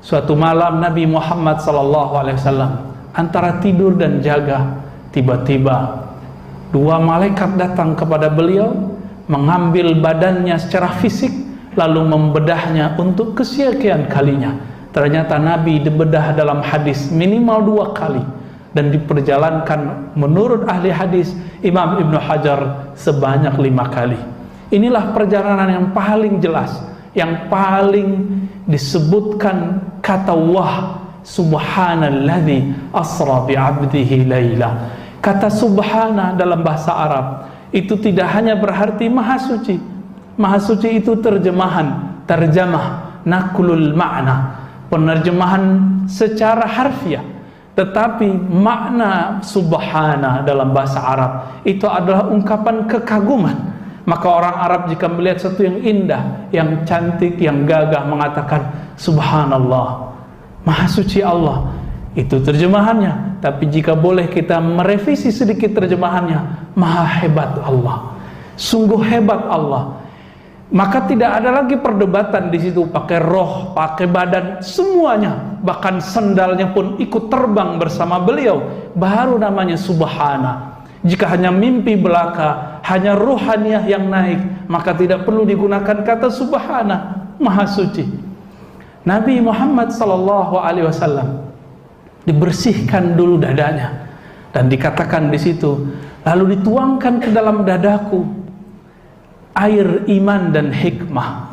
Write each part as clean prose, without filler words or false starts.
Suatu malam Nabi Muhammad SAW antara tidur dan jaga, tiba-tiba dua malaikat datang kepada beliau, mengambil badannya secara fisik, lalu membedahnya untuk kesekian kalinya. Ternyata Nabi dibedah dalam hadis minimal 2 kali, dan diperjalankan menurut ahli hadis Imam Ibnu Hajar sebanyak 5 kali. Inilah perjalanan yang paling jelas, yang paling disebutkan kata wah, subhanalladzi asra bi'abdihi laila. Kata subhana dalam bahasa Arab itu tidak hanya berarti maha suci. Maha suci itu terjemah, naklul makna, penerjemahan secara harfiah. Tetapi makna subhana dalam bahasa Arab itu adalah ungkapan kekaguman. Maka orang Arab jika melihat sesuatu yang indah, yang cantik, yang gagah, mengatakan subhanallah, maha suci Allah. Itu terjemahannya. Tapi jika boleh kita merevisi sedikit terjemahannya, maha hebat Allah, sungguh hebat Allah. Maka tidak ada lagi perdebatan di situ, pakai roh, pakai badan, semuanya, bahkan sendalnya pun ikut terbang bersama beliau, baru namanya subhana. Jika hanya mimpi belaka, hanya ruhaniyah yang naik, maka tidak perlu digunakan kata subhana, maha suci. Nabi Muhammad SAW dibersihkan dulu dadanya, dan dikatakan di situ, lalu dituangkan ke dalam dadaku air iman dan hikmah.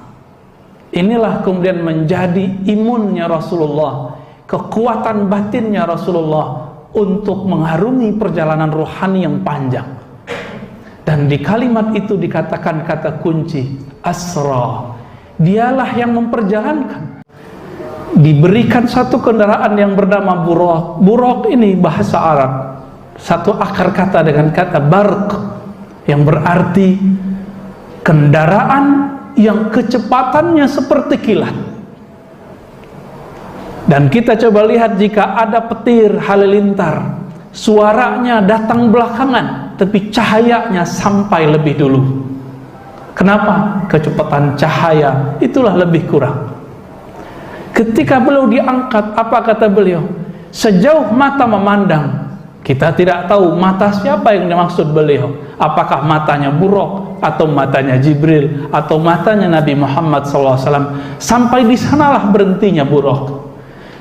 Inilah kemudian menjadi imunnya Rasulullah, kekuatan batinnya Rasulullah untuk mengharungi perjalanan rohani yang panjang. Dan di kalimat itu dikatakan kata kunci asra, dialah yang memperjalankan. Diberikan satu kendaraan yang bernama buraq. Buraq ini bahasa Arab, satu akar kata dengan kata barq, yang berarti kendaraan yang kecepatannya seperti kilat. Dan kita coba lihat, jika ada petir halilintar, suaranya datang belakangan, tapi cahayanya sampai lebih dulu. Kenapa? Kecepatan cahaya itulah lebih kurang. Ketika beliau diangkat, apa kata beliau? Sejauh mata memandang, kita tidak tahu mata siapa yang dimaksud beliau. Apakah matanya Buraq, atau matanya Jibril, atau matanya Nabi Muhammad SAW. Sampai di sanalah berhentinya Buraq.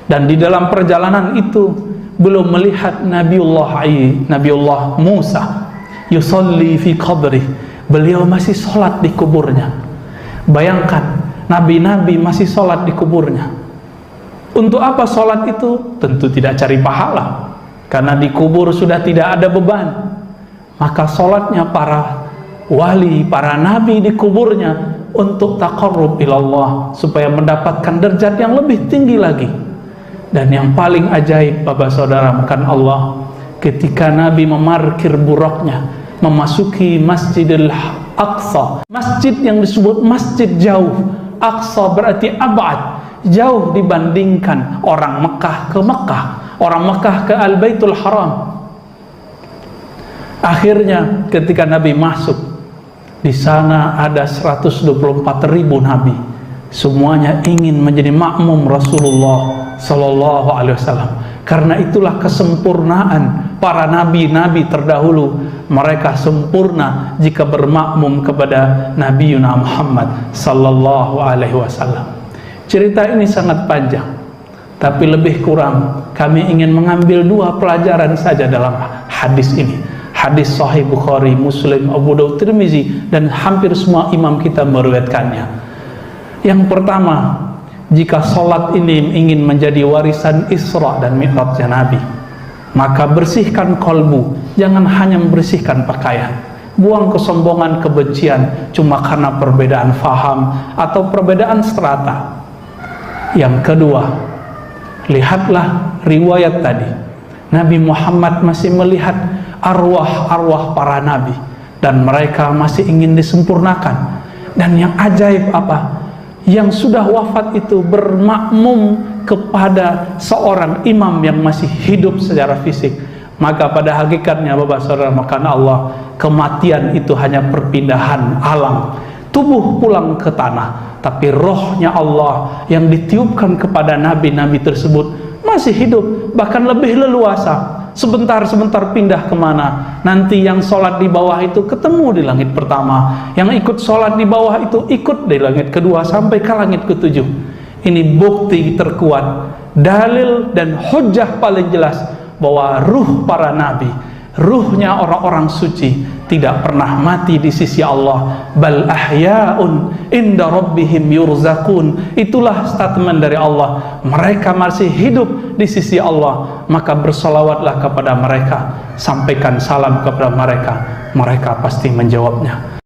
Dan di dalam perjalanan itu belum melihat Nabiullah Musa yusalli fi qabri. Beliau masih sholat di kuburnya. Bayangkan, nabi-nabi masih sholat di kuburnya. Untuk apa sholat itu? Tentu tidak cari pahala, karena di kubur sudah tidak ada beban. Maka sholatnya para wali, para nabi di kuburnya untuk taqarrub ilallah, supaya mendapatkan derajat yang lebih tinggi lagi. Dan yang paling ajaib, Bapak Saudara, makan Allah, ketika Nabi memarkir buraqnya, memasuki Masjidil Aqsa, masjid yang disebut masjid jauh. Aqsa berarti abad, jauh dibandingkan orang Mekah ke Mekah, orang Mekah ke Al-Baitul Haram. Akhirnya ketika Nabi masuk, di sana ada 124.000 nabi. Semuanya ingin menjadi makmum Rasulullah Sallallahu Alaihi Wasallam. Karena itulah kesempurnaan para nabi-nabi terdahulu. Mereka sempurna jika bermakmum kepada Nabi Muhammad Sallallahu Alaihi Wasallam. Cerita ini sangat panjang, tapi lebih kurang kami ingin mengambil 2 pelajaran saja dalam hadis ini. Hadis Sahih Bukhari, Muslim, Abu Daud, Tirmizi, dan hampir semua imam kita meriwayatkannya. Yang pertama, jika sholat ini ingin menjadi warisan Isra dan Mi'rajnya Nabi, maka bersihkan kolbu, jangan hanya membersihkan pakaian. Buang kesombongan, kebencian cuma karena perbedaan faham atau perbedaan strata. Yang kedua, lihatlah riwayat tadi. Nabi Muhammad masih melihat arwah-arwah para nabi, dan mereka masih ingin disempurnakan. Dan yang ajaib apa? Yang sudah wafat itu bermakmum kepada seorang imam yang masih hidup secara fisik. Maka pada hakikatnya, Bapak Saudara makan Allah, kematian itu hanya perpindahan alam. tubuh pulang ke tanah, tapi rohnya Allah yang ditiupkan kepada nabi-nabi tersebut masih hidup, bahkan lebih leluasa. Sebentar-sebentar pindah kemana, nanti yang sholat di bawah itu ketemu di langit pertama, yang ikut sholat di bawah itu ikut di langit kedua sampai ke langit ketujuh. Ini bukti terkuat, dalil dan hujjah paling jelas bahwa ruh para nabi, ruhnya orang-orang suci tidak pernah mati di sisi Allah. Bal ahya'un inda rabbihim yurzaqun. Itulah statement dari Allah, mereka masih hidup di sisi Allah. Maka bersolawatlah kepada mereka, sampaikan salam kepada mereka, mereka pasti menjawabnya.